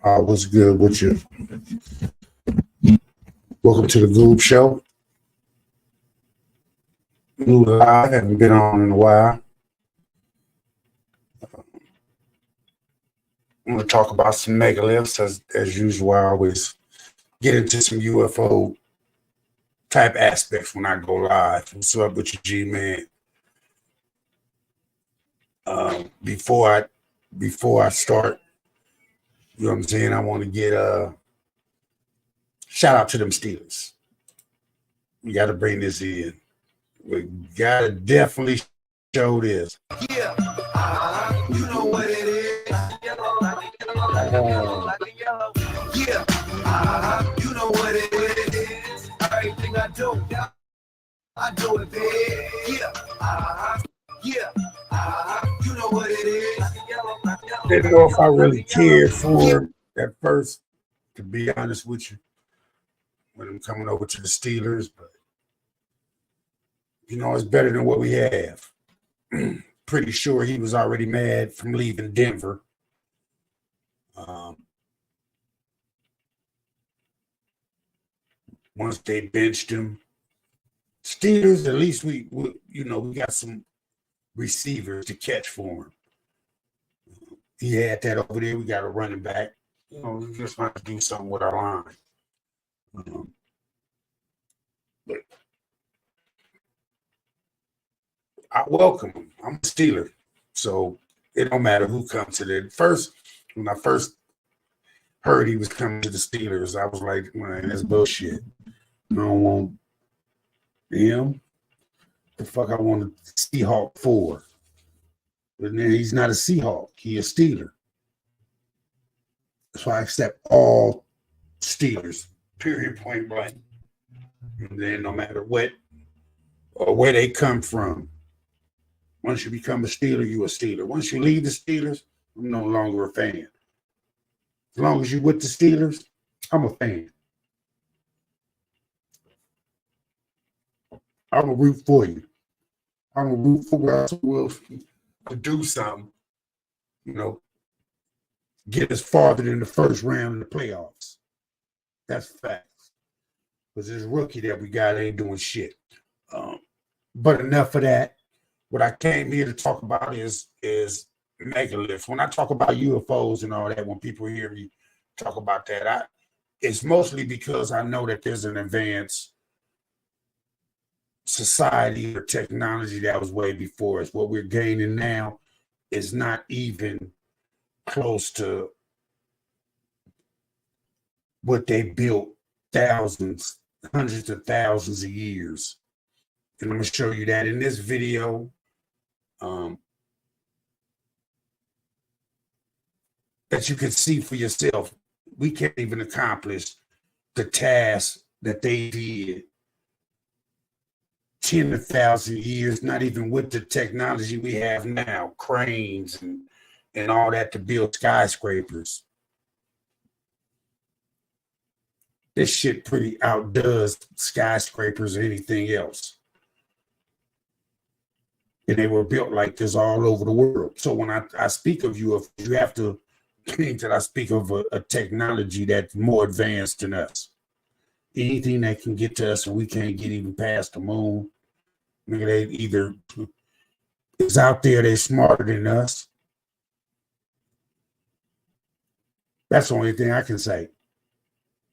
What's good with you? Welcome to the Goob Show. New live, haven't been on in a while. I'm going to talk about some megaliths as usual. I always get into some UFO type aspects when I go live. What's up with you, G-Man? Before I start, you know what I'm saying, I want to get a shout out to them Steelers. We got to bring this in. We got to definitely show this. Yeah, you know what it is. Yeah, you know what it is. Everything I do it big. Yeah, you know what it is. Didn't know if I really cared for him at first, to be honest with you, when I'm coming over to the Steelers, but you know, it's better than what we have. Pretty sure he was already mad from leaving Denver. Once they benched him, Steelers, at least we got some receivers to catch for him. He had that over there. We got a running back. You know, we just want to do something with our line. But I welcome him. I'm a Steeler, so it don't matter who comes to it. First, when I first heard he was coming to the Steelers, I was like, man, that's bullshit. I don't want him. The fuck I want a Seahawk for. But then he's not a Seahawk. He a Steeler. So I accept all Steelers, period, point blank. And then no matter what or where they come from, once you become a Steeler, you a Steeler. Once you leave the Steelers, I'm no longer a fan. As long as you with the Steelers, I'm a fan. I'm a root for you. I'm a root for Russell Wilson to do something, you know, get us farther than the first round of the playoffs. That's facts. Because this rookie that we got ain't doing shit. But enough of that. What I came here to talk about is megaliths. When I talk about UFOs and all that, when people hear me talk about that, it's mostly because I know that there's an advanced society or technology that was way before us. What we're gaining now is not even close to what they built thousands, hundreds of thousands of years. And I'm going to show you that in this video. That you can see for yourself. We can't even accomplish the task that they did 10,000 years, not even with the technology we have now, cranes and all that to build skyscrapers. This shit pretty outdoes skyscrapers or anything else. And they were built like this all over the world. So when I speak of UFOs, you have to think that I speak of a technology that's more advanced than us. Anything that can get to us and we can't get even past the moon, they either is out there, they're smarter than us. That's the only thing I can say.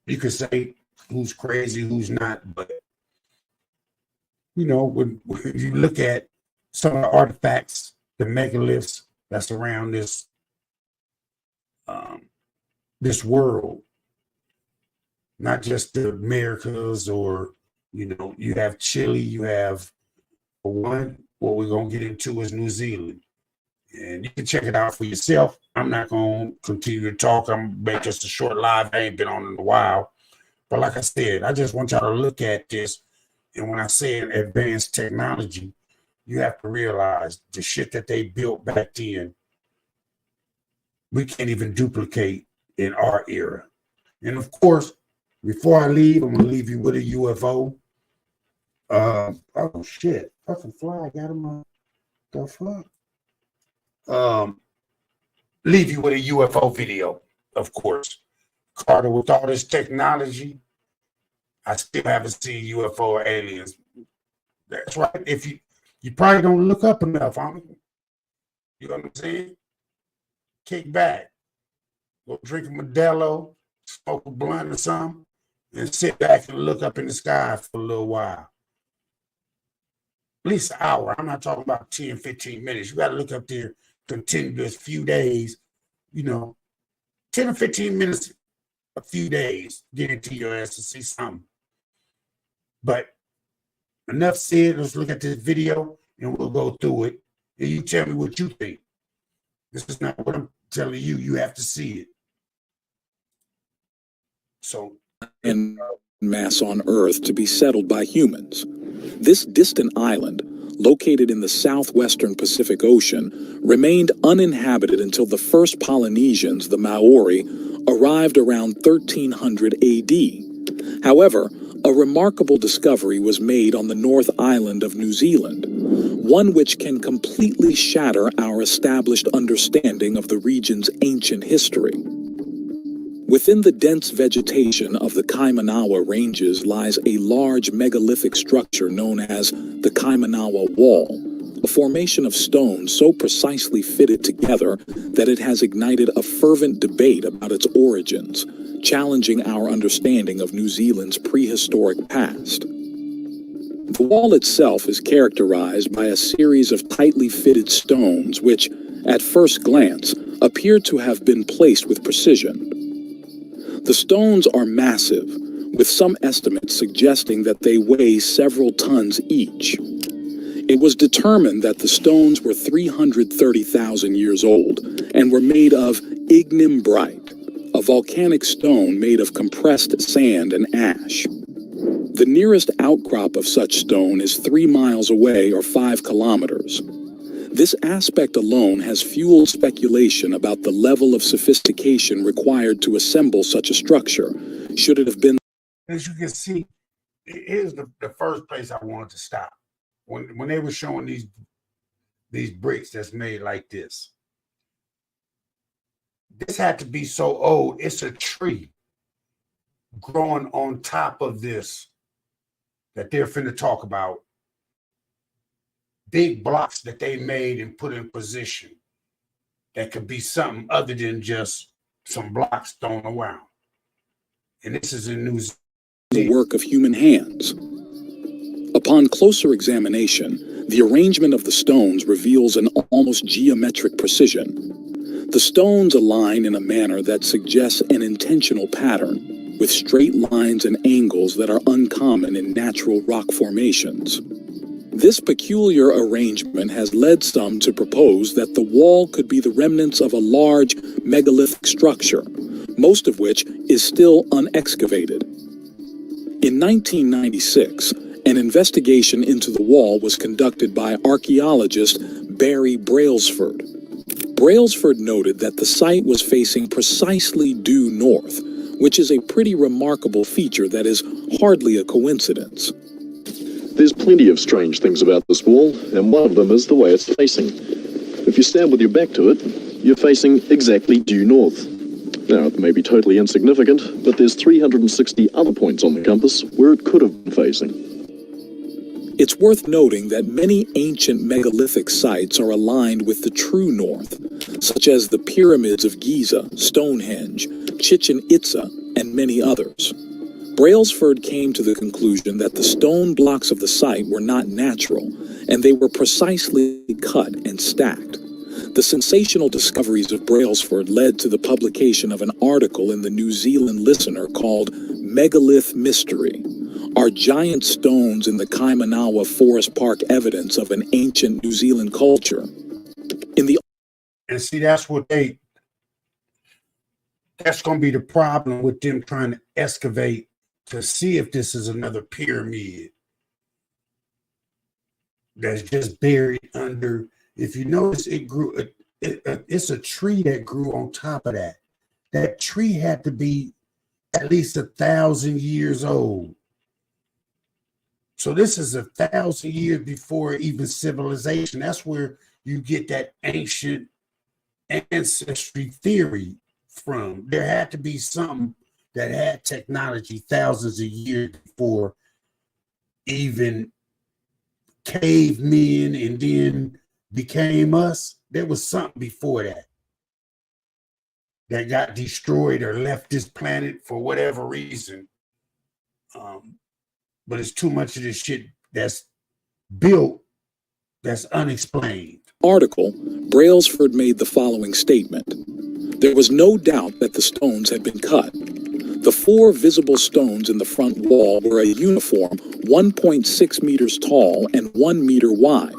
You can say who's crazy, who's not, but you know, when you look at some of the artifacts, the megaliths that's around this world, not just the Americas, or you know, you have Chile, you have one. What we're gonna get into is New Zealand, and you can check it out for yourself. I'm not gonna continue to talk. I'm gonna make just a short live. I ain't been on in a while, but like I said, I just want y'all to look at this. And when I say advanced technology, you have to realize the shit that they built back then, we can't even duplicate in our era. And of course, before I leave, I'm gonna leave you with a UFO. Oh shit! Fucking fly got him on the fuck. Leave you with a UFO video. of course. Carter, with all this technology, I still haven't seen UFO or aliens. That's right. If you probably don't look up enough, you know what I'm saying? Kick back, go drink a Modelo, smoke a blunt or something, and sit back and look up in the sky for a little while. At least an hour. I'm not talking about 10, 15 minutes. You got to look up there continuous few days, 10 or 15 minutes, a few days, guarantee your ass to see something. But enough said, let's look at this video and we'll go through it. And you tell me what you think. This is not what I'm telling you. You have to see it. So, and mass on Earth to be settled by humans. This distant island, located in the southwestern Pacific Ocean, remained uninhabited until the first Polynesians, the Maori, arrived around 1300 AD. However, a remarkable discovery was made on the North Island of New Zealand, one which can completely shatter our established understanding of the region's ancient history. Within the dense vegetation of the Kaimanawa Ranges lies a large megalithic structure known as the Kaimanawa Wall, a formation of stone so precisely fitted together that it has ignited a fervent debate about its origins, challenging our understanding of New Zealand's prehistoric past. The wall itself is characterized by a series of tightly fitted stones which, at first glance, appear to have been placed with precision. The stones are massive, with some estimates suggesting that they weigh several tons each. It was determined that the stones were 330,000 years old and were made of ignimbrite, a volcanic stone made of compressed sand and ash. The nearest outcrop of such stone is 3 miles away or 5 kilometers. This aspect alone has fueled speculation about the level of sophistication required to assemble such a structure, should it have been. As you can see, here's the first place I wanted to stop. When they were showing these bricks that's made like this. This had to be so old. It's a tree growing on top of this that they're finna talk about. Big blocks that they made and put in position that could be something other than just some blocks thrown around. And this is in New Zealand. The work of human hands. Upon closer examination, the arrangement of the stones reveals an almost geometric precision. The stones align in a manner that suggests an intentional pattern, with straight lines and angles that are uncommon in natural rock formations. This peculiar arrangement has led some to propose that the wall could be the remnants of a large megalithic structure, most of which is still unexcavated. In 1996, an investigation into the wall was conducted by archaeologist Barry Brailsford. Brailsford noted that the site was facing precisely due north, which is a pretty remarkable feature that is hardly a coincidence. There's plenty of strange things about this wall, and one of them is the way it's facing. If you stand with your back to it, you're facing exactly due north. Now, it may be totally insignificant, but there's 360 other points on the compass where it could have been facing. It's worth noting that many ancient megalithic sites are aligned with the true north, such as the pyramids of Giza, Stonehenge, Chichen Itza, and many others. Brailsford came to the conclusion that the stone blocks of the site were not natural, and they were precisely cut and stacked. The sensational discoveries of Brailsford led to the publication of an article in the New Zealand Listener called Megalith Mystery. Are giant stones in the Kaimanawa Forest Park evidence of an ancient New Zealand culture? And see, that's going to be the problem with them trying to excavate to see if this is another pyramid that's just buried under. If you notice, it grew. It's a tree that grew on top of that. That tree had to be at least 1,000 years old. So this is 1,000 years before even civilization. That's where you get that ancient ancestry theory from. There had to be something that had technology thousands of years before even cavemen and then became us. There was something before that got destroyed or left this planet for whatever reason. But it's too much of this shit that's built that's unexplained. Article, Brailsford made the following statement. There was no doubt that the stones had been cut. The 4 visible stones in the front wall were a uniform 1.6 meters tall and 1 meter wide.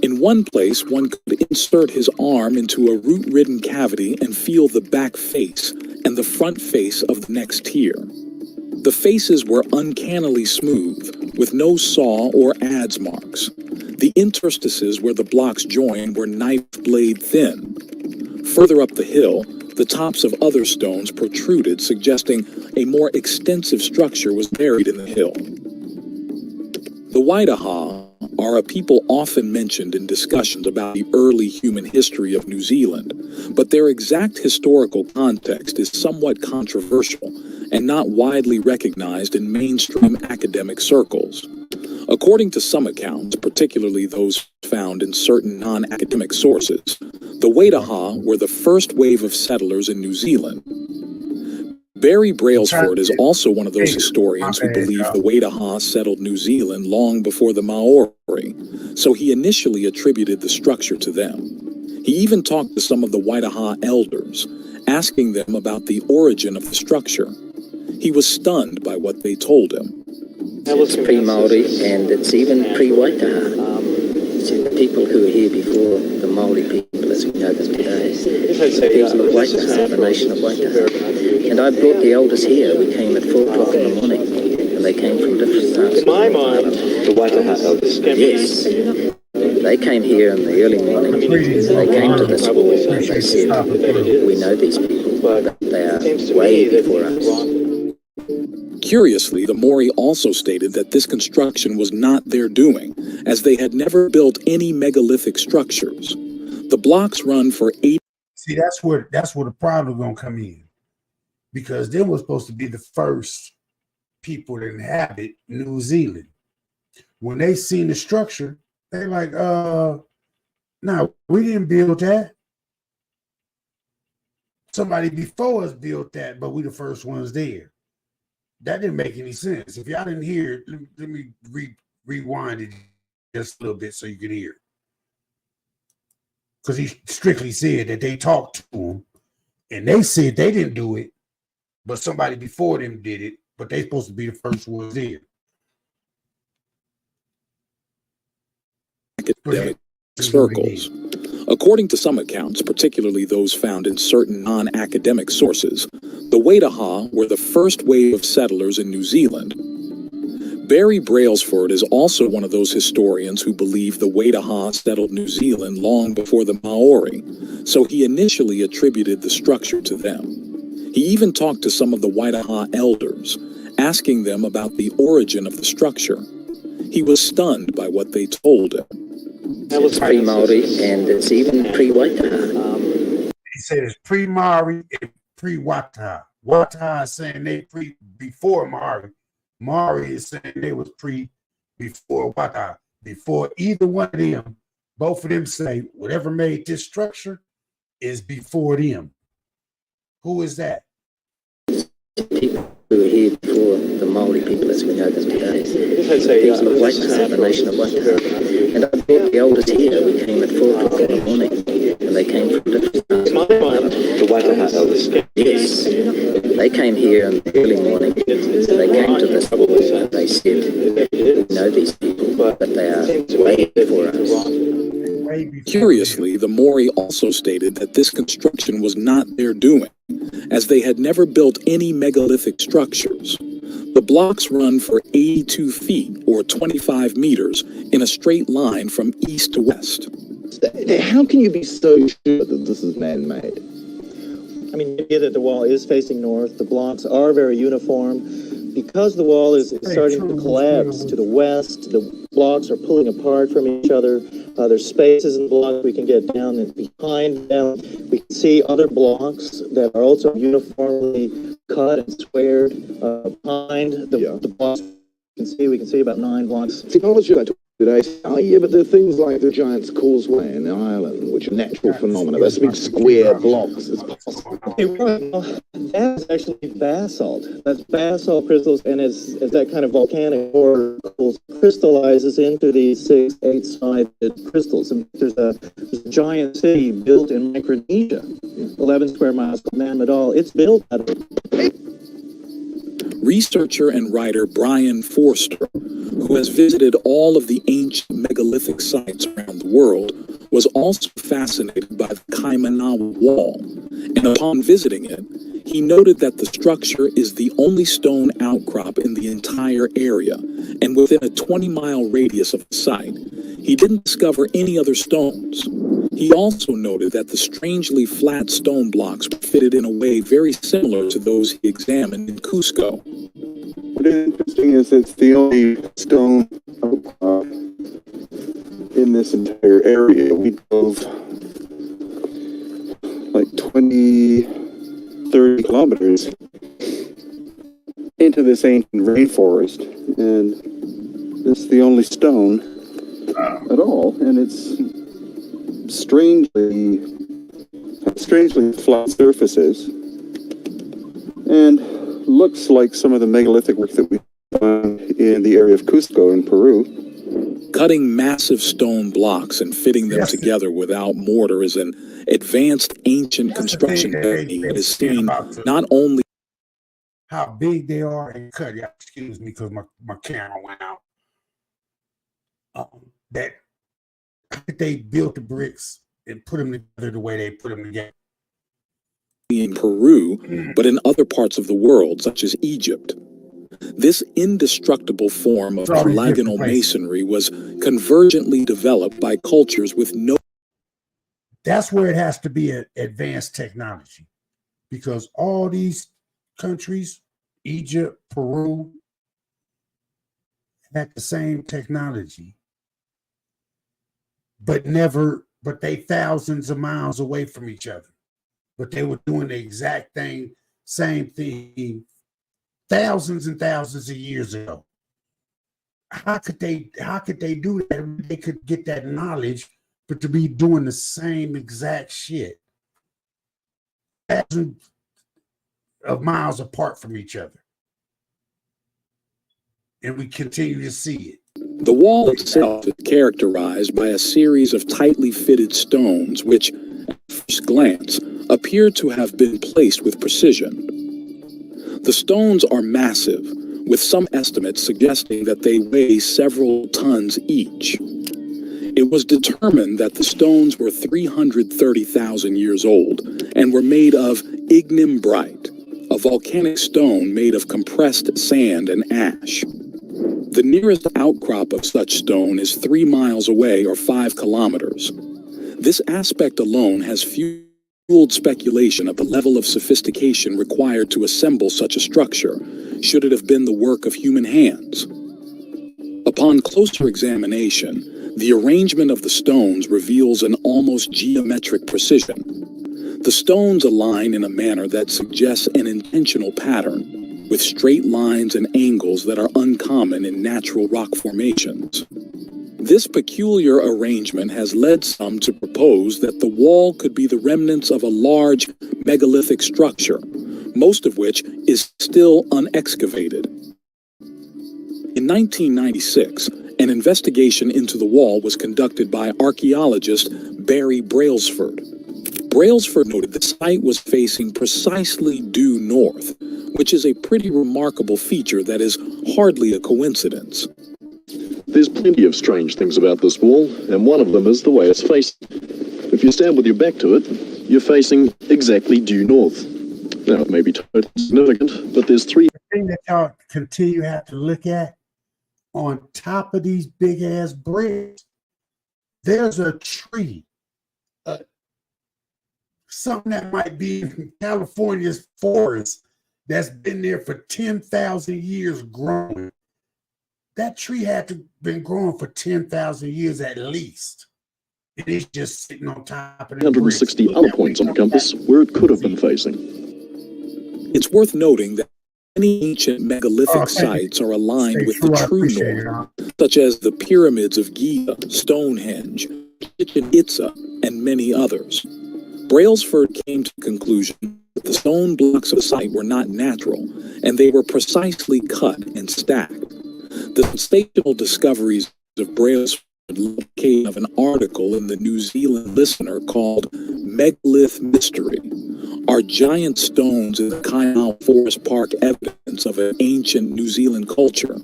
In one place, one could insert his arm into a root-ridden cavity and feel the back face and the front face of the next tier. The faces were uncannily smooth, with no saw or adze marks. The interstices where the blocks join were knife blade thin. Further up the hill, the tops of other stones protruded, suggesting a more extensive structure was buried in the hill. The Waidaha are a people often mentioned in discussions about the early human history of New Zealand, but their exact historical context is somewhat controversial and not widely recognized in mainstream academic circles. According to some accounts, particularly those found in certain non-academic sources, the Waidaha were the first wave of settlers in New Zealand. Barry Brailsford is also one of those historians who believe the Waidaha settled New Zealand long before the Maori, so he initially attributed the structure to them. He even talked to some of the Waidaha elders, asking them about the origin of the structure. He was stunned by what they told him. It's pre-Maori and it's even pre-Waitaha. The people who were here before the Maori people as we know them today. People of Waitaha, the nation of Waitaha. And I brought the elders here. We came at 4 o'clock in the morning and they came from different parts. In my mind, the Waitaha elders came. Yes. They came here in the early morning. They came to this wall and they said, we know these people, but they are way before us. Curiously, the Maori also stated that this construction was not their doing, as they had never built any megalithic structures. The blocks run for 8. See, that's where the problem gonna come in, because they were supposed to be the first people to inhabit New Zealand. When they seen the structure, they're like, no, we didn't build that. Somebody before us built that, but we the first ones there. That didn't make any sense. If y'all didn't hear it, let me rewind it just a little bit so you can hear it. Because he strictly said that they talked to him and they said they didn't do it, but somebody before them did it, but they supposed to be the first ones there. Academic circles. According to some accounts, particularly those found in certain non-academic sources, the Waidaha were the first wave of settlers in New Zealand. Barry Brailsford is also one of those historians who believe the Waidaha settled New Zealand long before the Maori, so he initially attributed the structure to them. He even talked to some of the Waidaha elders, asking them about the origin of the structure. He was stunned by what they told him. It's pre-Maori and it's even pre-Waitaha. He said it's pre-Maori and pre-Waitaha. Waitaha is saying they before Maori. Maori is saying they was before Waitaha. Before either one of them, both of them say whatever made this structure is before them. Who is that? People who were here before the Maori people as we know them today. People of Waitaha, the nation of Waitaha. And I brought the elders here. We came at 4 o'clock in the morning and they came from different parts. In my mind, the Waitaha elders came. Yes. They came here in the early morning and they came to this wall and they said, we know these people, but they are way before us. Curiously, the Maori also stated that this construction was not their doing, as they had never built any megalithic structures. The blocks run for 82 feet, or 25 meters, in a straight line from east to west. How can you be so sure that this is man-made? I mean, the idea that the wall is facing north, the blocks are very uniform. Because the wall is starting to collapse to the west, the blocks are pulling apart from each other. There's spaces in the blocks we can get down and behind them. We can see other blocks that are also uniformly cut and squared behind the blocks. We can see about 9 blocks. Technology I talked today. Oh yeah, but there are things like the Giant's Causeway in Ireland, which are natural phenomena. Those big square blocks. It's possible. That's actually basalt. That's basalt crystals, and as that kind of volcanic core crystallizes into these 6, 8-sided crystals. And there's a giant city built in Micronesia, 11 square miles called Manmadal. It's built out of Researcher and writer Brian Forster, who has visited all of the ancient megalithic sites around the world, was also fascinated by the Kaimanawa Wall, and upon visiting it, he noted that the structure is the only stone outcrop in the entire area, and within a 20-mile radius of the site. He didn't discover any other stones. He also noted that the strangely flat stone blocks were fitted in a way very similar to those he examined in Cusco. What is interesting is it's the only stone outcrop in this entire area. We drove like 20, 30 kilometers into this ancient rainforest, and it's the only stone at all, and it's strangely flat surfaces, and looks like some of the megalithic work that we found in the area of Cusco in Peru. Cutting massive stone blocks and fitting them together without mortar is an advanced ancient construction technique that is seen not only how big they are and cut. Excuse me, because my camera went out. That they built the bricks and put them together the way they put them together. In Peru, but in other parts of the world, such as Egypt. This indestructible form of polygonal masonry was convergently developed by cultures with no... That's where it has to be an advanced technology, because all these countries, Egypt, Peru, had the same technology, but they thousands of miles away from each other. But they were doing the exact same thing thousands and thousands of years ago. How could they do that? They could get that knowledge, but to be doing the same exact shit thousands of miles apart from each other. And we continue to see it. The wall itself is characterized by a series of tightly fitted stones which, at first glance, appear to have been placed with precision. The stones are massive, with some estimates suggesting that they weigh several tons each. It was determined that the stones were 330,000 years old and were made of ignimbrite, a volcanic stone made of compressed sand and ash. The nearest outcrop of such stone is 3 miles away, or 5 kilometers. This aspect alone has fueled speculation of the level of sophistication required to assemble such a structure, should it have been the work of human hands. Upon closer examination, the arrangement of the stones reveals an almost geometric precision. The stones align in a manner that suggests an intentional pattern, with straight lines and angles that are uncommon in natural rock formations. This peculiar arrangement has led some to propose that the wall could be the remnants of a large megalithic structure, most of which is still unexcavated. In 1996, an investigation into the wall was conducted by archaeologist Barry Brailsford. Brailsford noted the site was facing precisely due north, which is a pretty remarkable feature that is hardly a coincidence. There's plenty of strange things about this wall, and one of them is the way it's facing. If you stand with your back to it, you're facing exactly due north. Now, it may be totally significant, but there's three... The thing that y'all continue to have to look at, on top of these big-ass bricks, there's a tree. Something that might be in California's forest that's been there for 10,000 years growing. that tree had to been growing for 10,000 years at least. It is just sitting on top of the 160 other points on the compass where it could have been facing. It's worth noting that many ancient megalithic sites are aligned with the true north, such as the pyramids of Giza, Stonehenge, Chichen Itza, and many others. Brailsford came to the conclusion that the stone blocks of the site were not natural, and they were precisely cut and stacked. The sensational discoveries of Brailsford located of an article in the New Zealand Listener called Megalith Mystery are giant stones in the Kainau Forest Park evidence of an ancient New Zealand culture.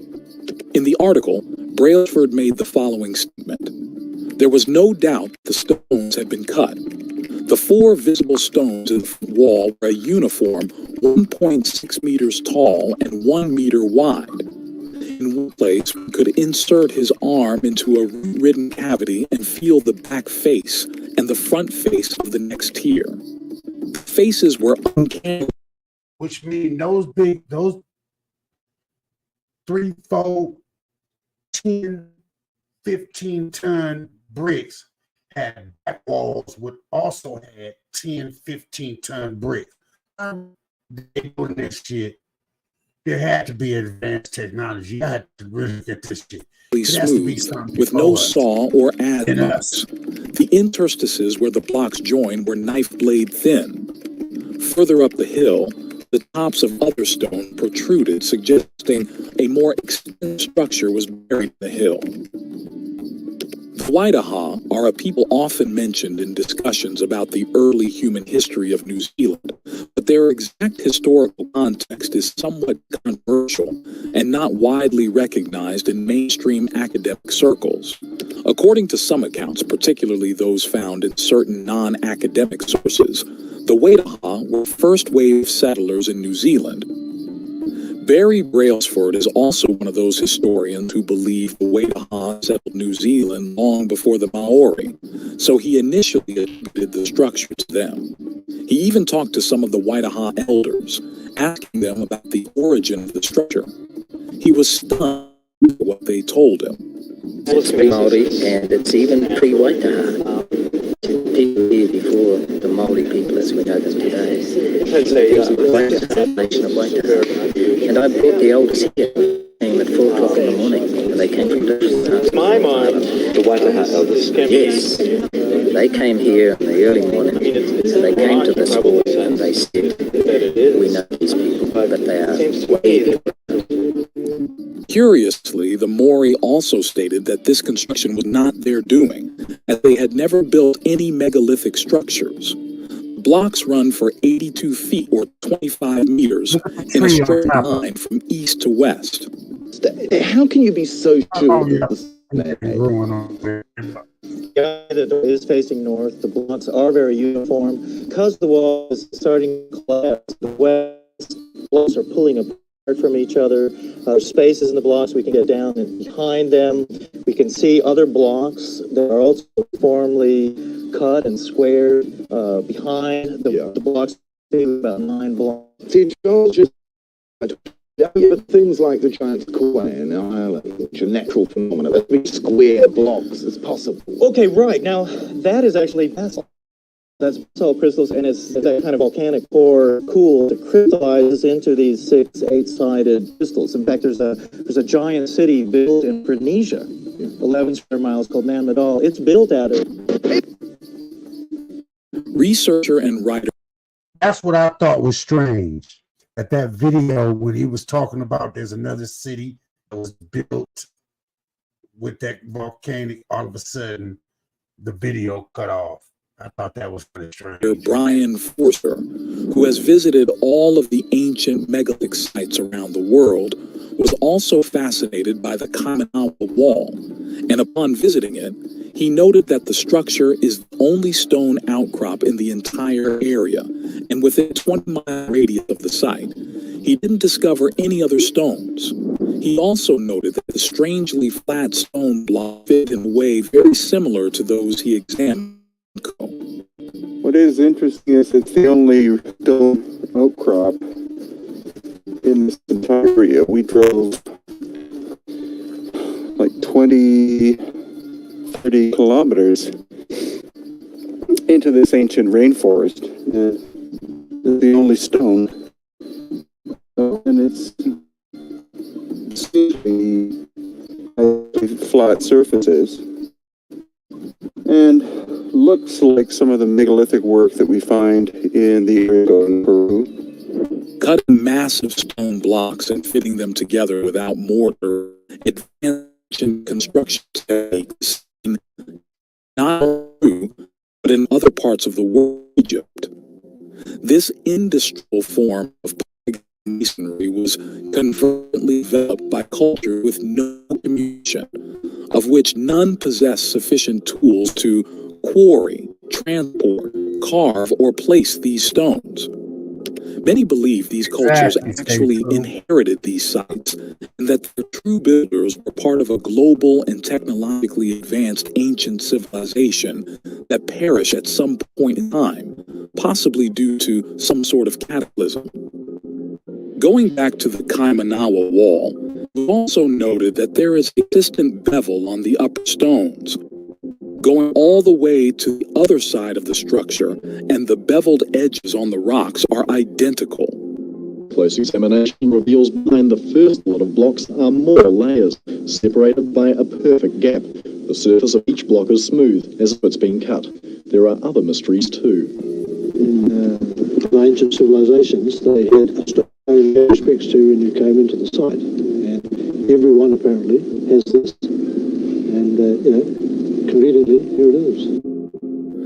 In the article, Brailsford made the following statement. There was no doubt the stones had been cut. The 4 visible stones in the wall were a uniform 1.6 meters tall and 1 meter wide. In one place, one could insert his arm into a root-ridden cavity and feel the back face and the front face of the next tier. The faces were uncanny. Which means those 3, 4, 10, 15-ton bricks had back walls, would also had 10, 15-ton bricks. They doing this shit. There had to be advanced technology. I had to really get this shit. Smooth, with no saw or adze. The interstices where the blocks join were knife blade thin. Further up the hill, the tops of other stone protruded, suggesting a more extended structure was buried in the hill. The Waidaha are a people often mentioned in discussions about the early human history of New Zealand, but their exact historical context is somewhat controversial and not widely recognized in mainstream academic circles. According to some accounts, particularly those found in certain non-academic sources, the Waidaha were first-wave settlers in New Zealand. Barry Brailsford is also one of those historians who believe the Waidaha settled New Zealand long before the Maori, so he initially attributed the structure to them. He even talked to some of the Waidaha elders, asking them about the origin of the structure. He was stunned by what they told him. It's Maori, and it's even pre-Waitaha. People here before the Maori people as we know them today. It was the nation of Waitaha. And I brought the elders here. Came at 4 o'clock in the morning, and they came from different parts of the island. The Waitaha elders. Yes. They came here in the early morning, and they came to the school, and they said, we know these people, but they are way. Curiously, the Maori also stated that this construction was not their doing, as they had never built any megalithic structures. Blocks run for 82 feet or 25 meters in a straight line from east to west. How can you be so sure? That is facing north. The blocks are very uniform. Because the wall is starting to collapse, the west blocks are pulling apart from each other. Spaces in the blocks, we can get down and behind them. We can see other blocks that are also uniformly cut and squared behind the blocks. About 9 blocks. See, Charles, just things like the giant causeway in Ireland, which are natural phenomena, that big square blocks as possible. Okay, right. Now, that is actually basalt. That's basalt crystals, and it's that kind of volcanic core cool that crystallizes into these 6 8-sided crystals. In fact, there's a giant city built in Indonesia, 11 square miles, called Nan Madol. It's built out of Researcher and writer. That's what I thought was strange. That video when he was talking about there's another city that was built with that volcanic, all of a sudden the video cut off. I thought that was pretty strange. Brian Forster, who has visited all of the ancient megalithic sites around the world, was also fascinated by the Kaminawa Wall, and upon visiting it, he noted that the structure is the only stone outcrop in the entire area, and within a 20-mile radius of the site, he didn't discover any other stones. He also noted that the strangely flat stone block fit in a way very similar to those he examined. What is interesting is it's the only stone outcrop in this entire area. We drove 20, 30 kilometers into this ancient rainforest. The only stone, and it's flat surfaces, and looks like some of the megalithic work that we find in the area in Peru. Cutting massive stone blocks and fitting them together without mortar, advanced construction techniques, not true, but in other parts of the world, Egypt. This industrial form of masonry was convergently developed by culture with no communication, of which none possessed sufficient tools to quarry, transport, carve, or place these stones. Many believe these cultures actually inherited these sites, and that the true builders were part of a global and technologically advanced ancient civilization that perished at some point in time, possibly due to some sort of cataclysm. Going back to the Kaimanawa wall, we've also noted that there is a distant bevel on the upper stones, going all the way to the other side of the structure, and the beveled edges on the rocks are identical. Close examination reveals behind the first lot of blocks are more layers, separated by a perfect gap. The surface of each block is smooth, as if it's been cut. There are other mysteries too. In ancient civilizations, they had aspects to when you came into the site, and everyone apparently has this, and conveniently, here it is.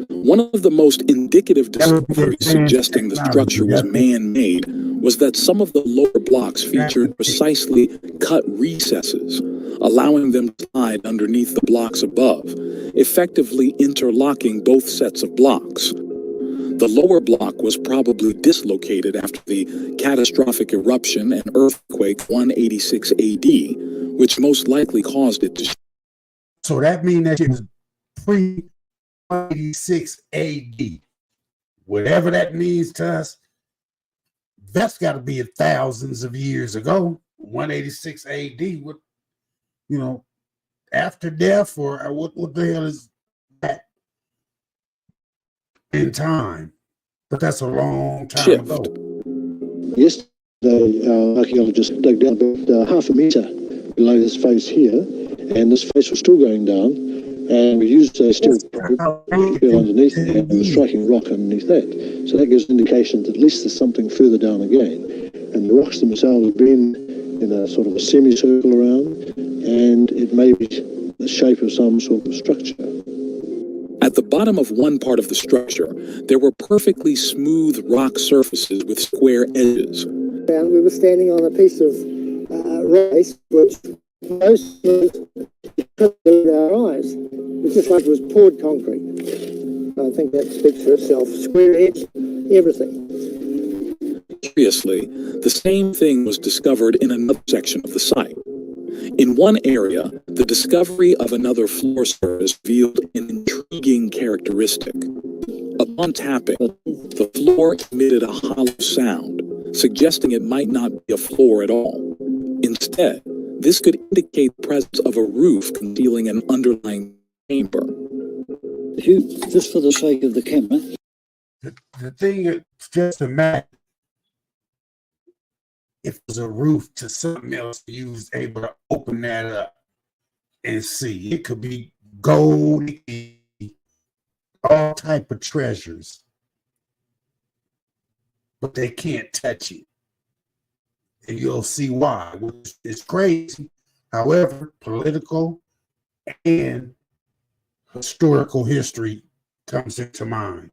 One of the most indicative discoveries suggesting the structure was man-made was that some of the lower blocks featured precisely cut recesses, allowing them to slide underneath the blocks above, effectively interlocking both sets of blocks. The lower block was probably dislocated after the catastrophic eruption and earthquake 186 AD, which most likely caused it to. So that means that it was pre-186 AD. Whatever that means to us, that's got to be thousands of years ago. 186 AD, what, after death, or what the hell is that in time? But that's a long time ago. Yesterday, our archaeologists dug down about half a meter below this face here, and this face was still going down, and we used a steel probe underneath it, and was striking rock underneath that. So that gives an indication that at least there's something further down again. And the rocks themselves have been in a sort of a semicircle around, and it may be the shape of some sort of structure. At the bottom of one part of the structure, there were perfectly smooth rock surfaces with square edges. And we were standing on a piece of rice, which most could with our eyes. It was just like it was poured concrete. I think that speaks for itself. Square edge, everything. Curiously, the same thing was discovered in another section of the site. In one area, the discovery of another floor surface revealed an intriguing characteristic. Upon tapping, the floor emitted a hollow sound, suggesting it might not be a floor at all. Instead, this could indicate the presence of a roof concealing an underlying chamber. Just for the sake of the camera. The thing is, just imagine if it was a roof to something else, you was able to open that up and see. It could be gold, it could be all type of treasures, but they can't touch it. And you'll see why. It's crazy. However, political and historical history comes into mind.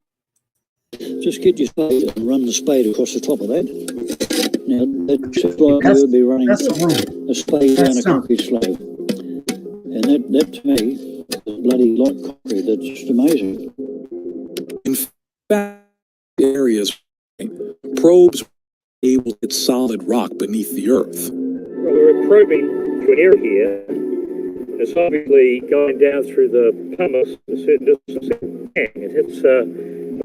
Just get your spade and run the spade across the top of that. Now, that's like you would be running a spade down a concrete slab. And that to me, is bloody like concrete. That's just amazing. In fact, areas, probes were able to hit solid rock beneath the earth. Well, we're probing to an area here. It's obviously going down through the pumice a certain distance. It hits a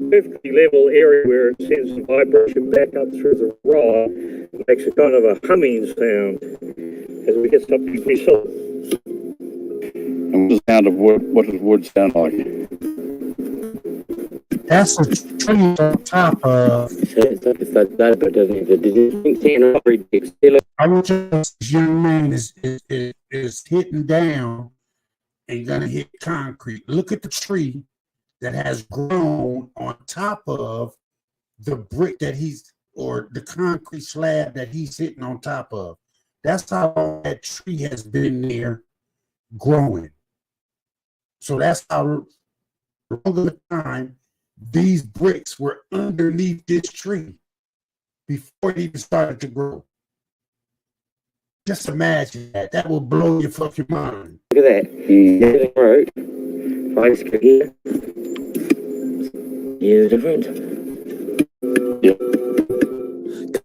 perfectly level area where it sends some vibration back up through the rod. It makes a kind of a humming sound as we get something pretty solid. And what does the sound of wood? What does wood sound like? That's a tree on top of. I want you to know this young man is hitting down and gonna hit concrete. Look at the tree that has grown on top of the brick that or the concrete slab that he's hitting on top of. That's how long that tree has been there growing. So that's how long of a time these bricks were underneath this tree before it even started to grow. Just imagine that. That will blow your fucking mind. Look at that. Here's the road. Place here. Here's the difference.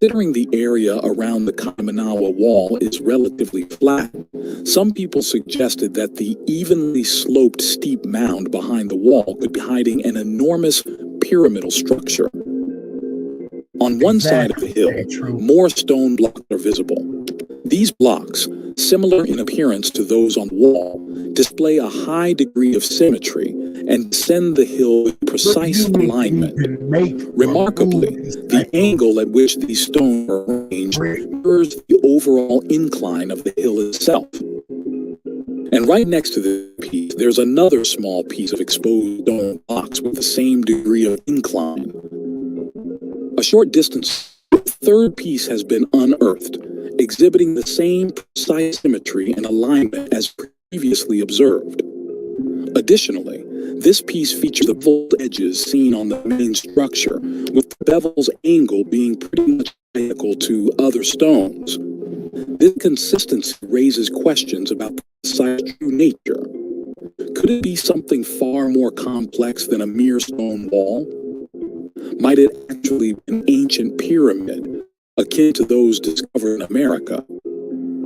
Considering the area around the Kaimanawa Wall is relatively flat, some people suggested that the evenly sloped steep mound behind the wall could be hiding an enormous pyramidal structure. On one side of the hill, more stone blocks are visible. These blocks, similar in appearance to those on the wall, display a high degree of symmetry and descend the hill with precise alignment. Remarkably, the angle at which these stones are arranged mirrors the overall incline of the hill itself. And right next to the piece, there's another small piece of exposed stone blocks with the same degree of incline. A short distance, the third piece has been unearthed, exhibiting the same precise symmetry and alignment as previously observed. Additionally, this piece features the beveled edges seen on the main structure, with the bevel's angle being pretty much identical to other stones. This consistency raises questions about the site's true nature. Could it be something far more complex than a mere stone wall? Might it actually be an ancient pyramid, akin to those discovered in America?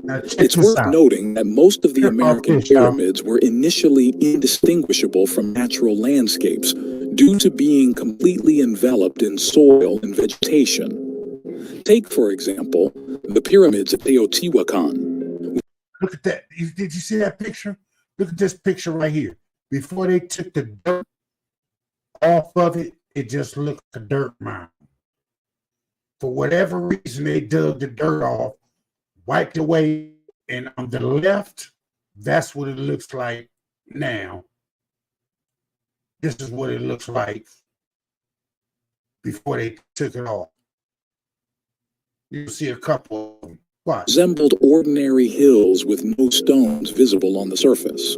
It's worth noting that most of the American pyramids were initially indistinguishable from natural landscapes due to being completely enveloped in soil and vegetation. Take, for example, the pyramids at Teotihuacan. Look at that. Did you see that picture? Look at this picture right here. Before they took the dirt off of it, it just looked like a dirt mound. For whatever reason, they dug the dirt off, wiped away, and on the left, that's what it looks like now. This is what it looks like before they took it off. You'll see a couple of them. Resembled ordinary hills with no stones visible on the surface.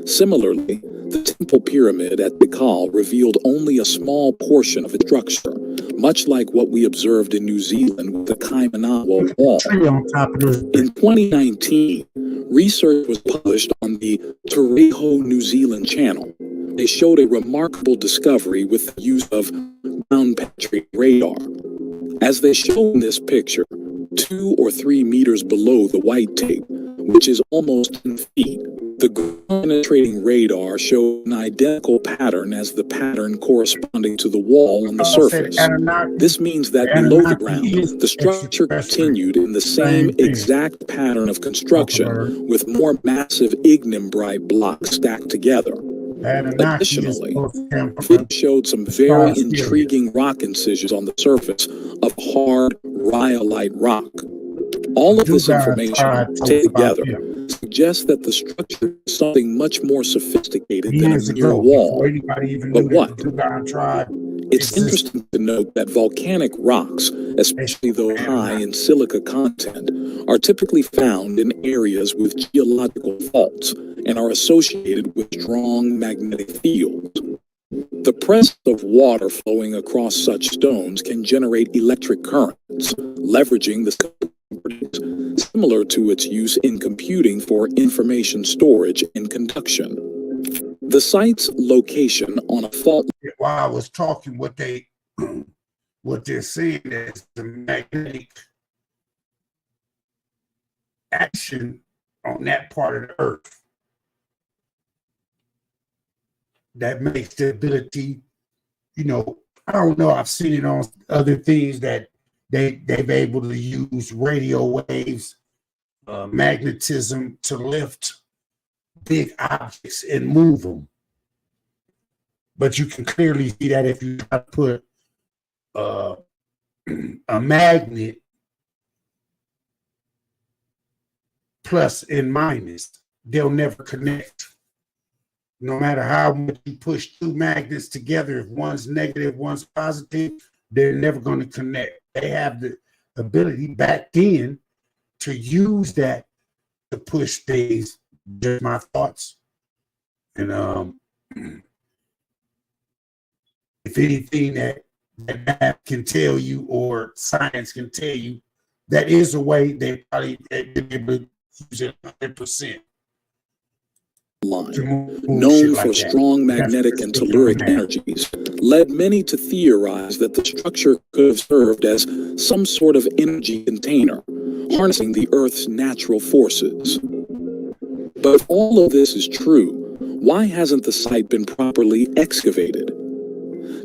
Similarly, the temple pyramid at Tikal revealed only a small portion of its structure, much like what we observed in New Zealand with the Kaimanawa Wall. In 2019, research was published on the Tureho New Zealand channel. They showed a remarkable discovery with the use of ground penetrating radar. As they show in this picture, 2 or 3 meters below the white tape, which is almost 10 feet, the ground-penetrating radar showed an identical pattern as the pattern corresponding to the wall on the surface. This means that below the ground, the structure continued in the same exact pattern of construction, with more massive ignimbrite blocks stacked together. Additionally, it showed some very intriguing rock incisions on the surface of hard rhyolite rock. All of this information, taken together, suggests that the structure is something much more sophisticated than a mere wall. But what? It's interesting to note that volcanic rocks, especially those high in silica content, are typically found in areas with geological faults and are associated with strong magnetic fields. The presence of water flowing across such stones can generate electric currents, leveraging the properties similar to its use in computing for information storage and conduction. The site's location on a fault. While I was talking, what they're saying is the magnetic action on that part of the earth that makes the ability, I don't know, I've seen it on other things that they've able to use radio waves, magnetism to lift big objects and move them. But you can clearly see that if you try to put a magnet plus and minus, they'll never connect. No matter how much you push two magnets together, if one's negative, one's positive, they're never going to connect. They have the ability back then to use that to push things. Just my thoughts. And if anything that math can tell you or science can tell you, that is a way they probably use it 100%. Line, known for strong magnetic and telluric energies, led many to theorize that the structure could have served as some sort of energy container, harnessing the Earth's natural forces. But if all of this is true, why hasn't the site been properly excavated?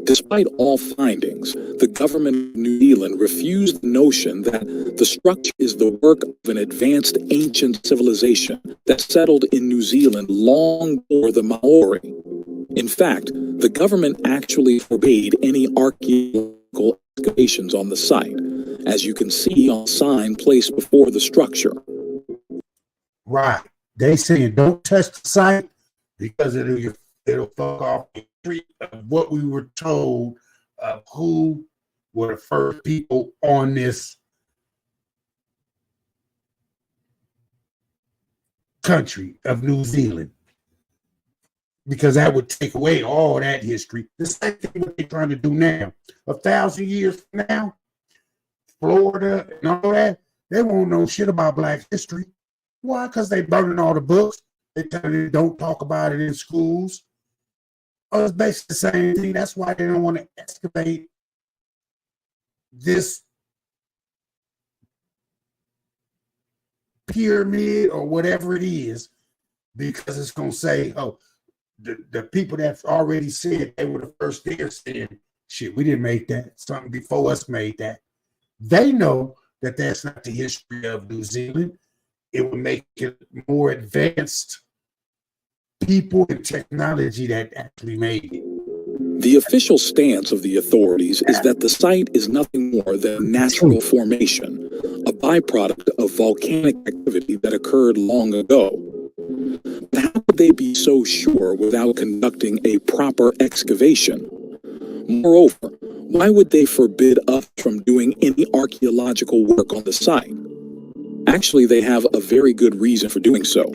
Despite all findings, the government of New Zealand refused the notion that the structure is the work of an advanced ancient civilization that settled in New Zealand long before the Maori. In fact, the government actually forbade any archaeological excavations on the site, as you can see on a sign placed before the structure. Right. They saying don't touch the site because it'll fuck off the street of what we were told of who were the first people on this country of New Zealand. Because that would take away all that history. The same thing what they're trying to do now. 1,000 years from now, Florida and all that, they won't know shit about Black history. Why? Because they burning all the books. They tell you don't talk about it in schools. Oh, it's basically the same thing. That's why they don't want to excavate this pyramid or whatever it is, because it's going to say, oh, the people that already said they were the first there saying, shit, we didn't make that. Something before us made that. They know that that's not the history of New Zealand. It would make it more advanced people and technology that actually made it. The official stance of the authorities is that the site is nothing more than a natural formation, a byproduct of volcanic activity that occurred long ago. But how could they be so sure without conducting a proper excavation? Moreover, why would they forbid us from doing any archaeological work on the site? Actually, they have a very good reason for doing so.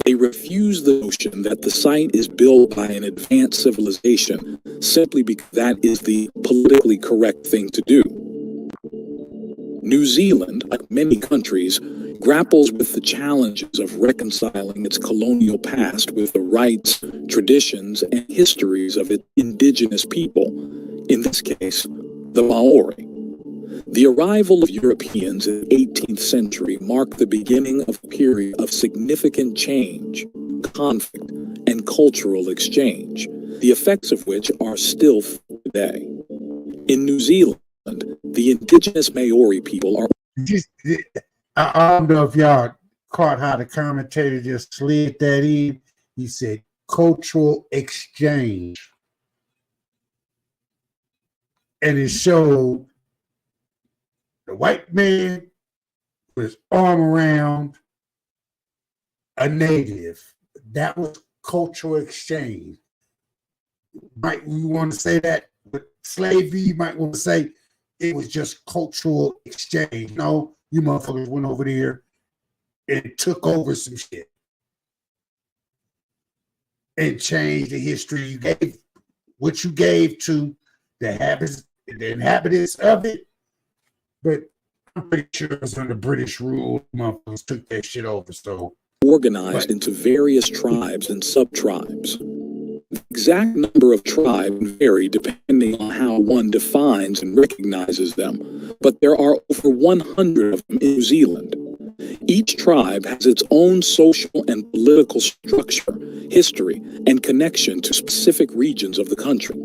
They refuse the notion that the site is built by an advanced civilization simply because that is the politically correct thing to do. New Zealand, like many countries, grapples with the challenges of reconciling its colonial past with the rights, traditions, and histories of its indigenous people, in this case, the Maori. The arrival of Europeans in the 18th century marked the beginning of a period of significant change, conflict, and cultural exchange, the effects of which are still felt today. In New Zealand, the indigenous Maori people are... I don't know if y'all caught how the commentator just slid that in. He said cultural exchange. And it showed the white man with his arm around a native. That was cultural exchange. Might we want to say that with slavery? You might want to say it was just cultural exchange. No, you motherfuckers went over there and took over some shit and changed the history. You gave what you gave to the inhabitants of it. But I'm pretty sure it was under British rule. Motherfuckers took that shit over. So organized into various tribes and sub-tribes. The exact number of tribes vary depending on how one defines and recognizes them, but there are over 100 of them in New Zealand. Each tribe has its own social and political structure, history, and connection to specific regions of the country.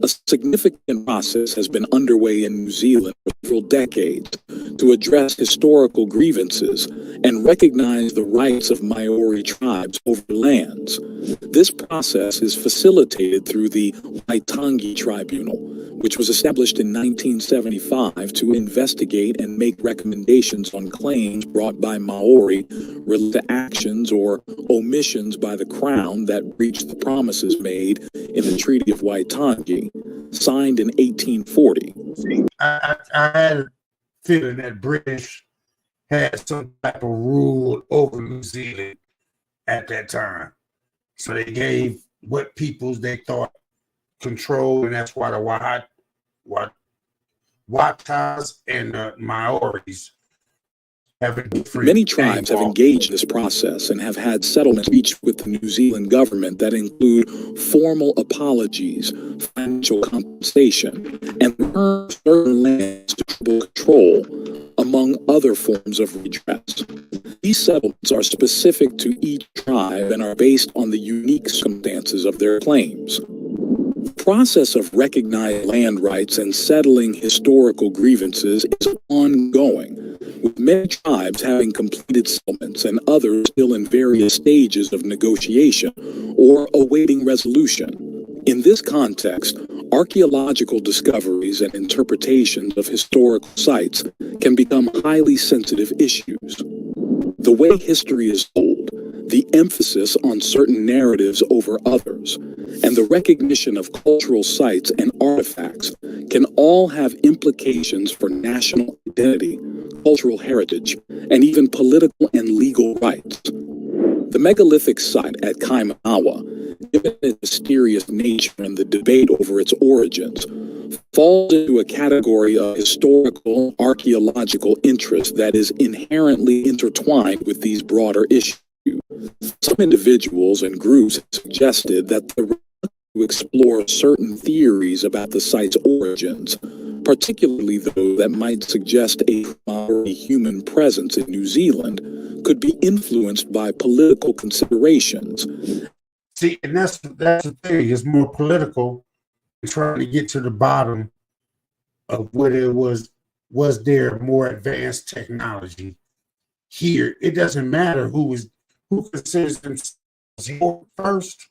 A significant process has been underway in New Zealand for several decades to address historical grievances and recognize the rights of Maori tribes over lands. This process is facilitated through the Waitangi Tribunal, which was established in 1975 to investigate and make recommendations on claims brought by Maori related to actions or omissions by the Crown that breached the promises made in the Treaty of Waitangi, signed in 1840. I had a feeling that British had some type of rule over New Zealand at that time. So they gave what peoples they thought control, and that's why the Watas and the Maoris have a different. Many tribes have engaged in this process and have had settlements reached with the New Zealand government that include formal apologies, financial compensation, and return of certain lands to tribal control, among other forms of redress. These settlements are specific to each tribe and are based on the unique circumstances of their claims. The process of recognizing land rights and settling historical grievances is ongoing, with many tribes having completed settlements and others still in various stages of negotiation or awaiting resolution. In this context, archaeological discoveries and interpretations of historical sites can become highly sensitive issues. The way history is told, the emphasis on certain narratives over others, and the recognition of cultural sites and artifacts can all have implications for national identity, cultural heritage, and even political and legal rights. The megalithic site at Kaimanawa, given its mysterious nature and the debate over its origins, falls into a category of historical archaeological interest that is inherently intertwined with these broader issues. Some individuals and groups have suggested that the to explore certain theories about the site's origins, particularly those that might suggest a Maori human presence in New Zealand, could be influenced by political considerations. See, and that's the thing. It's more political than trying to get to the bottom of whether it was there more advanced technology here. It doesn't matter who considers themselves here first.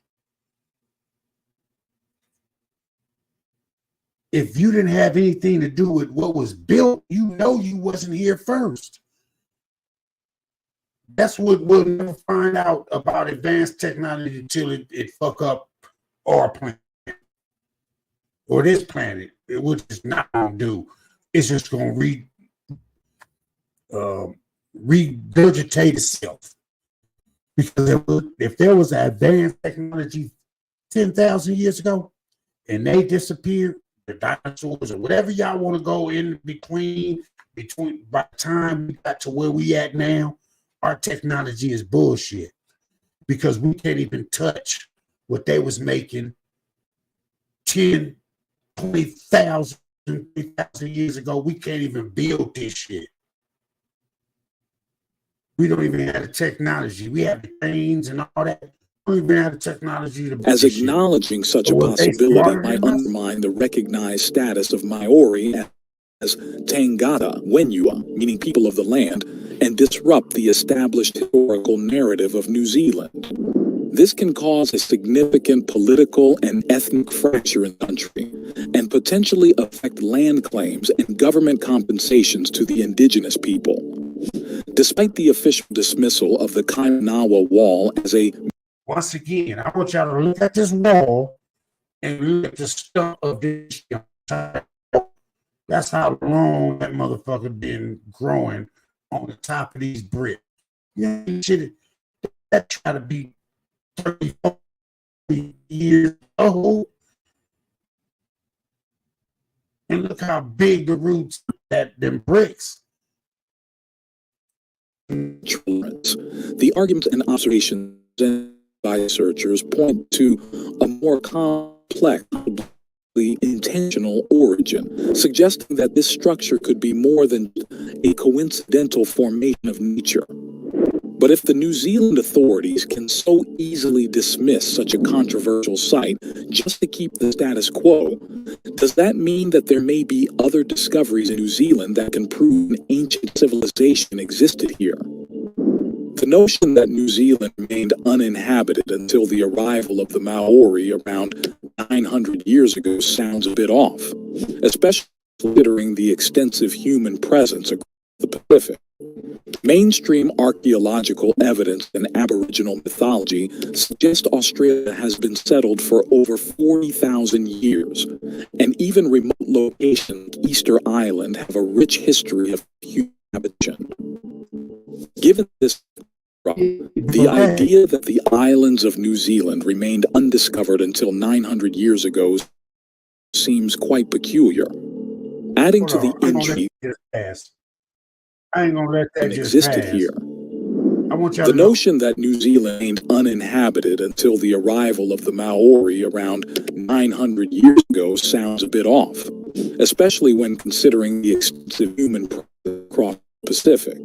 If you didn't have anything to do with what was built, you wasn't here first. That's what we'll never find out about advanced technology until it fuck up our planet or this planet, which is not going to do. It's just going to regurgitate itself. Because if there was advanced technology 10,000 years ago and they disappeared, the dinosaurs or whatever y'all want to go in between by the time we got to where we at now, our technology is bullshit because we can't even touch what they was making 10, 20,000, 3,000 years ago. We can't even build this shit. We don't even have the technology. We have the things and all that. We don't even have the technology to build as acknowledging such a possibility might undermine the recognized status of Maori as Tangata Wenua, meaning people of the land, and disrupt the established historical narrative of New Zealand. This can cause a significant political and ethnic fracture in the country and potentially affect land claims and government compensations to the indigenous people. Despite the official dismissal of the Kaimanawa Wall as a once again, I want y'all to look at this wall and look at the stump of this. That's how long that motherfucker been growing on the top of these bricks. Yeah, shit, that try to be 30, 40 years old. And look how big the roots that them bricks. The arguments and observations by researchers point to a more complex, intentional origin, suggesting that this structure could be more than a coincidental formation of nature. But if the New Zealand authorities can so easily dismiss such a controversial site just to keep the status quo, does that mean that there may be other discoveries in New Zealand that can prove an ancient civilization existed here? The notion that New Zealand remained uninhabited until the arrival of the Maori around 900 years ago sounds a bit off, especially considering the extensive human presence across the Pacific. Mainstream archaeological evidence and Aboriginal mythology suggest Australia has been settled for over 40,000 years, and even remote locations like Easter Island have a rich history of human habitation. Given this, the idea that the islands of New Zealand remained undiscovered until 900 years ago seems quite peculiar. Adding to the intrigue I ain't gonna let that just existed pass. here. I want y'all The to know. notion that New Zealand remained uninhabited until the arrival of the Maori around 900 years ago sounds a bit off, especially when considering the extensive human presence across the Pacific.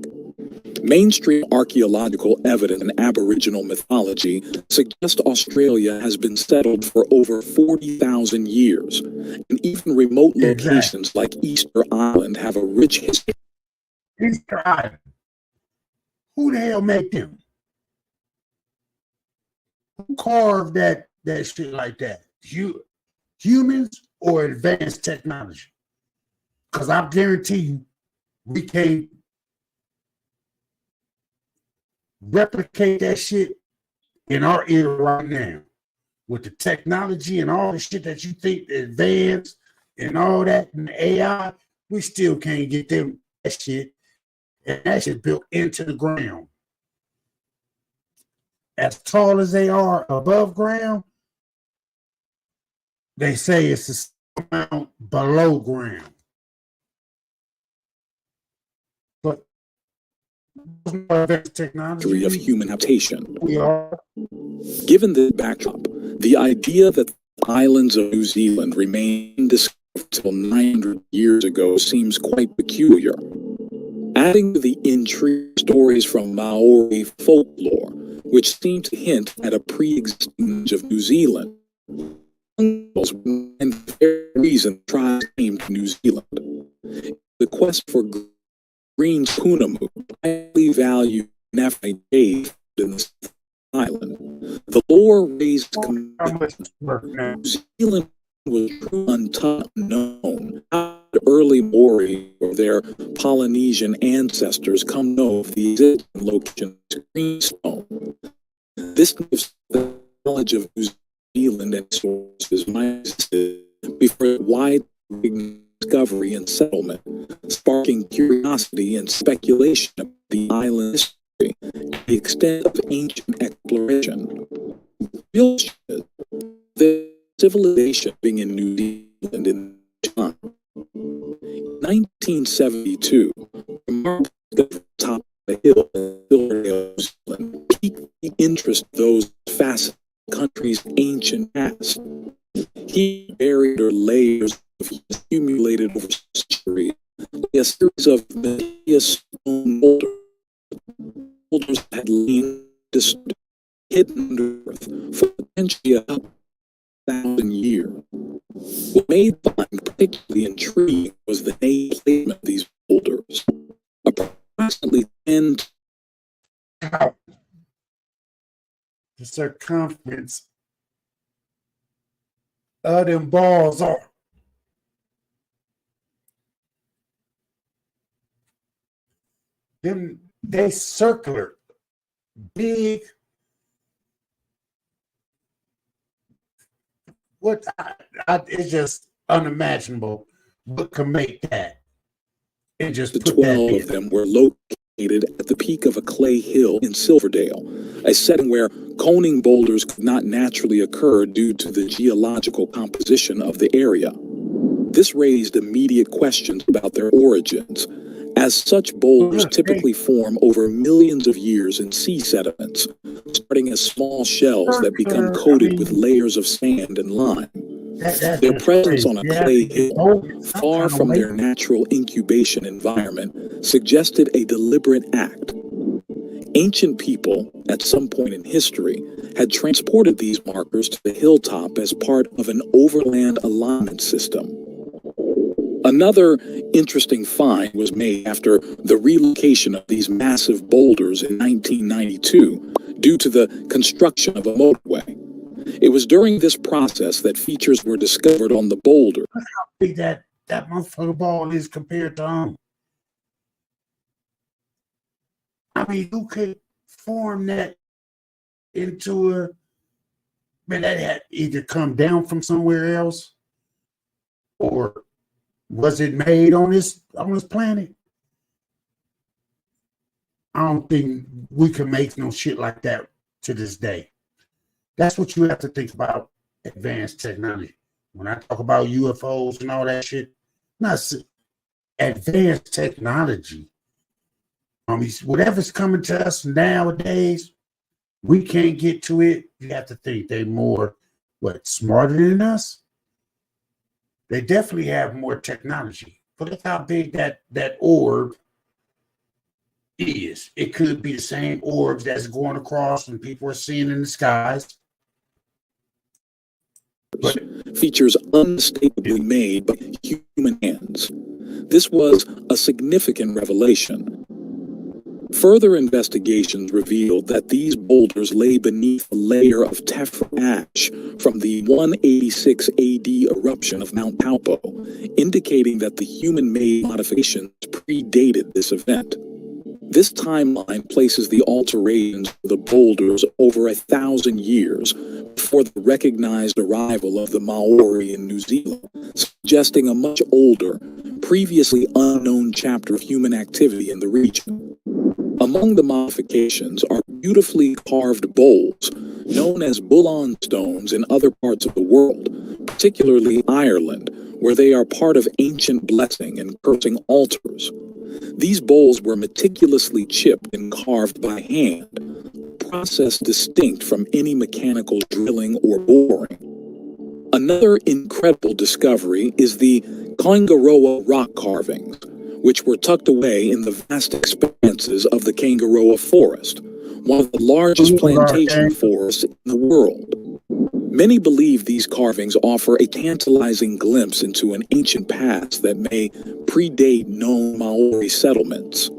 Mainstream archaeological evidence and Aboriginal mythology suggest Australia has been settled for over 40,000 years, and even remote locations like Easter Island have a rich history. Easter Island. Who the hell made them? Who carved that shit like that? Humans or advanced technology? Because I guarantee you, we can't replicate that shit in our era right now. With the technology and all the shit that you think advanced and all that and AI, we still can't get them that shit. And that shit built into the ground. As tall as they are above ground, they say it's the same amount below ground. But Technology of human habitation. We are. Given the backdrop, the idea that the islands of New Zealand remained undiscovered until 900 years ago seems quite peculiar. Adding to the intrigue, stories from Maori folklore, which seem to hint at a pre-existing knowledge of New Zealand. And the very reason tribes came to New Zealand. The quest for green punamu, highly valued nephrite jade in the island. The lore raised New Zealand was unknown. How did early Maori or their Polynesian ancestors come to know of the existing location of greenstone? This gives the knowledge of New Zealand and sources before wide discovery and settlement, sparking curiosity and speculation of the island history and the extent of ancient exploration. The civilization being in New Zealand in time. In 1972, remarkable at the top of the hill in New Zealand piqued the interest of those facets of the country's ancient past. He buried her layers of accumulated over centuries, a series of mysterious stone boulders. Boulders had lain hidden under earth for potentially 1,000 years. What made the find particularly intriguing was the name placement of these boulders. Approximately 10 the circumference of them balls are. Them they circular, big. What it's just unimaginable. What can make that? And just the 12 of them were located at the peak of a clay hill in Silverdale, a setting where coning boulders could not naturally occur due to the geological composition of the area. This raised immediate questions about their origins, as such boulders typically form over millions of years in sea sediments, starting as small shells that become coated with layers of sand and lime. Their presence on a clay hill, far from their natural incubation environment, suggested a deliberate act. Ancient people, at some point in history, had transported these markers to the hilltop as part of an overland alignment system. Another interesting find was made after the relocation of these massive boulders in 1992 due to the construction of a motorway. It was during this process that features were discovered on the boulder. Look how big that motherfucker ball is compared to I mean, who could form that into a, man, that had either come down from somewhere else or was it made on this planet? I don't think we can make no shit like that to this day. That's what you have to think about advanced technology. When I talk about UFOs and all that shit, not advanced technology. Whatever's coming to us nowadays, we can't get to it. You have to think they more, smarter than us? They definitely have more technology. But look how big that orb is. It could be the same orbs that's going across and people are seeing in the skies. But features unmistakably made by human hands. This was a significant revelation. Further investigations revealed that these boulders lay beneath a layer of tephra ash from the 186 AD eruption of Mount Taupo, indicating that the human-made modifications predated this event. This timeline places the alterations of the boulders over 1,000 years before the recognized arrival of the Maori in New Zealand, suggesting a much older, previously unknown chapter of human activity in the region. Among the modifications are beautifully carved bowls, known as Bulan stones in other parts of the world, particularly Ireland, where they are part of ancient blessing and cursing altars. These bowls were meticulously chipped and carved by hand, a process distinct from any mechanical drilling or boring. Another incredible discovery is the Kangaroa rock carvings, which were tucked away in the vast expanses of the Kangaroa forest, one of the largest plantation forests in the world. Many believe these carvings offer a tantalizing glimpse into an ancient past that may predate known Maori settlements.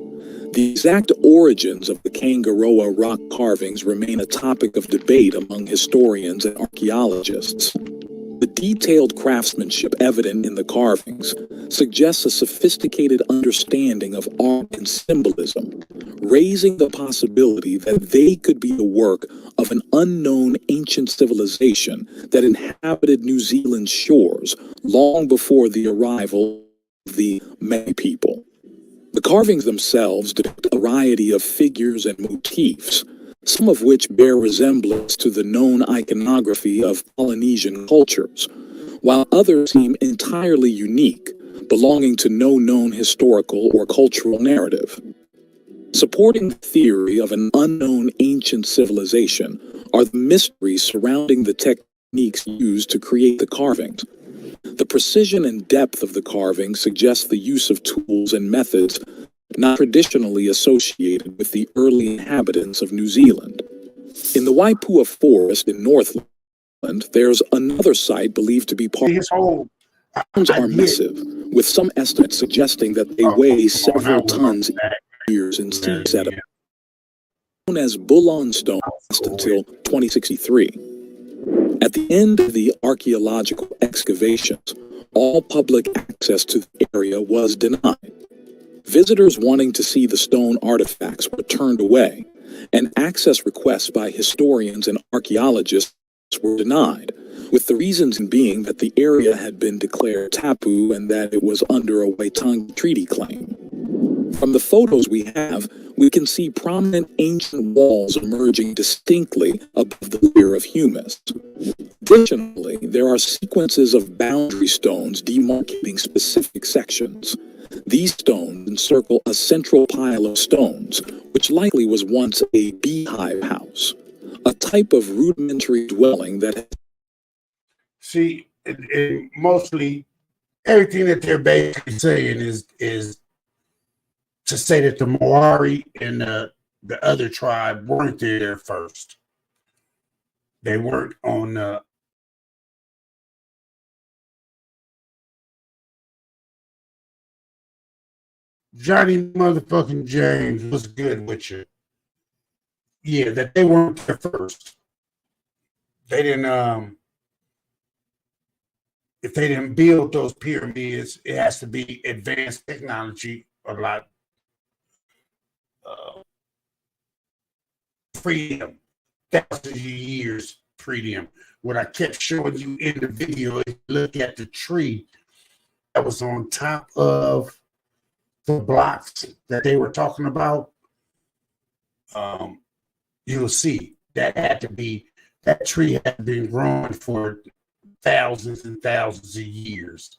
The exact origins of the Kangaroa rock carvings remain a topic of debate among historians and archaeologists. The detailed craftsmanship evident in the carvings suggests a sophisticated understanding of art and symbolism, raising the possibility that they could be the work of an unknown ancient civilization that inhabited New Zealand's shores long before the arrival of the Maori people. The carvings themselves depict a variety of figures and motifs, some of which bear resemblance to the known iconography of Polynesian cultures, while others seem entirely unique, belonging to no known historical or cultural narrative. Supporting the theory of an unknown ancient civilization are the mysteries surrounding the techniques used to create the carvings. The precision and depth of the carving suggests the use of tools and methods not traditionally associated with the early inhabitants of New Zealand. In the Waipua Forest in Northland, there's another site believed to be part of the stones are massive, with some estimates suggesting that they weigh several tons years in sea sediment. Known as Bulan stone until 2063. At the end of the archaeological excavations, all public access to the area was denied. Visitors wanting to see the stone artifacts were turned away, and access requests by historians and archaeologists were denied, with the reasons being that the area had been declared taboo and that it was under a Waitangi Treaty claim. From the photos we have, we can see prominent ancient walls emerging distinctly above the layer of humus. Additionally, there are sequences of boundary stones demarcating specific sections. These stones encircle a central pile of stones, which likely was once a beehive house, a type of rudimentary dwelling that... See, and mostly everything that they're basically saying is to say that the Maori and the other tribe weren't there first. They weren't on Johnny motherfucking James was good with you. Yeah, that they weren't there first. They didn't if they didn't build those pyramids, it has to be advanced technology, a lot freedom, thousands of years freedom. What I kept showing you in the video, if you look at the tree that was on top of the blocks that they were talking about, you'll see that tree had been growing for thousands and thousands of years.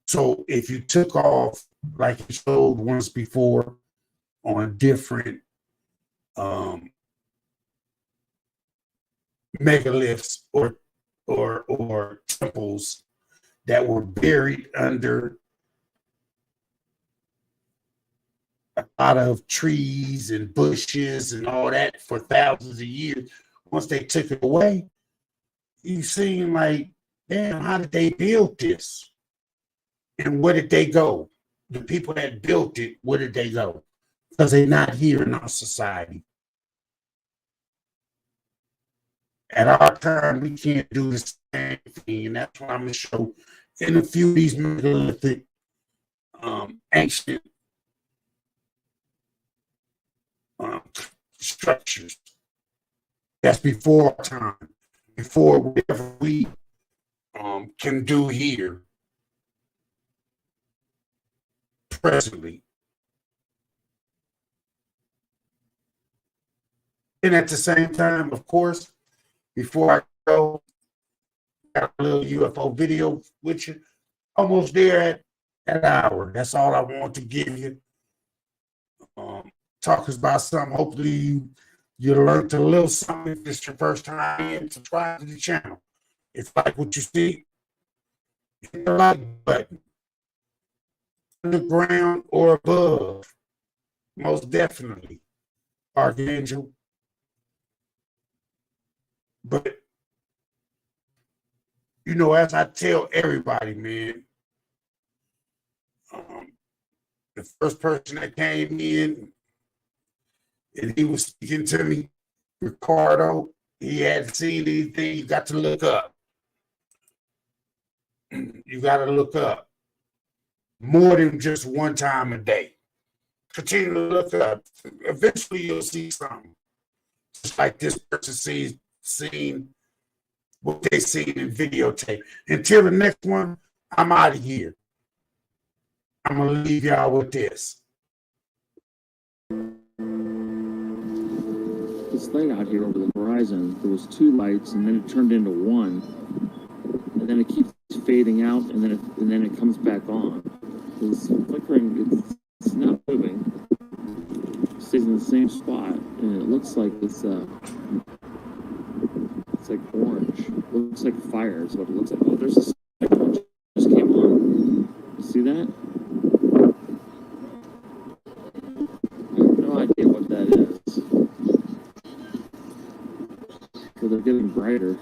So if you took off, like you showed once before, on different megaliths or temples that were buried under a lot of trees and bushes and all that for thousands of years, once they took it away, you seem like, damn, how did they build this? And where did they go? The people that built it, where did they go? Because they're not here in our society. At our time, we can't do the same thing, and that's why I'm going to show in a few of these megalithic, ancient structures. That's before our time, before whatever we can do here presently. And at the same time, of course, before I go, got a little UFO video with you. Almost there at an hour. That's all I want to give you. Talk about something. Hopefully you learned a little something. If it's your first time in, subscribe to the channel. If you like what you see, hit the like button. Underground or above. Most definitely. Archangel. But you know, as I tell everybody, man, the first person that came in and he was speaking to me, Ricardo, he hadn't seen anything. You got to look up. You got to look up more than just one time a day. Continue to look up. Eventually, you'll see something. Just like this person seen what they seen in videotape. Until the next one, I'm out of here. I'm going to leave y'all with this. This light out here over the horizon, there was two lights, and then it turned into one, and then it keeps fading out, and then it comes back on. It's flickering. It's not moving. It stays in the same spot, and it looks like it's like orange. It looks like fire is what it looks like. Oh, there's a second one just came on. You see that? I have no idea what that is. So they're getting brighter.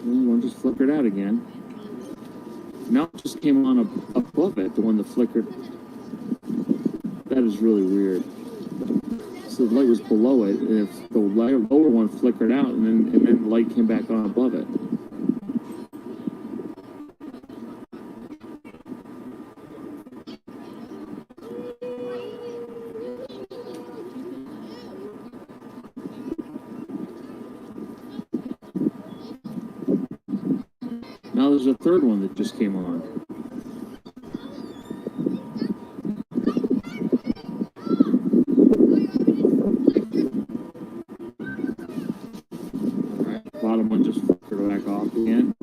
One just flickered out again. Now it just came on above it, the one that flickered. That is really weird. So the light was below it, and if the lower one flickered out, and then the light came back on above it. Now there's a third one that just came on. Alright, bottom one just flickered back off again.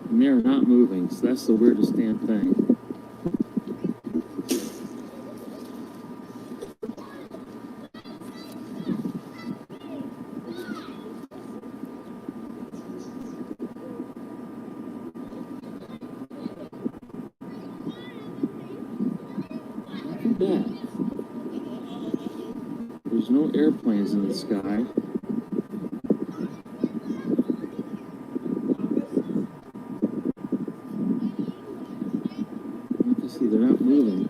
And they're not moving, so that's the weirdest damn thing. no airplanes in the sky. You can see they're not moving.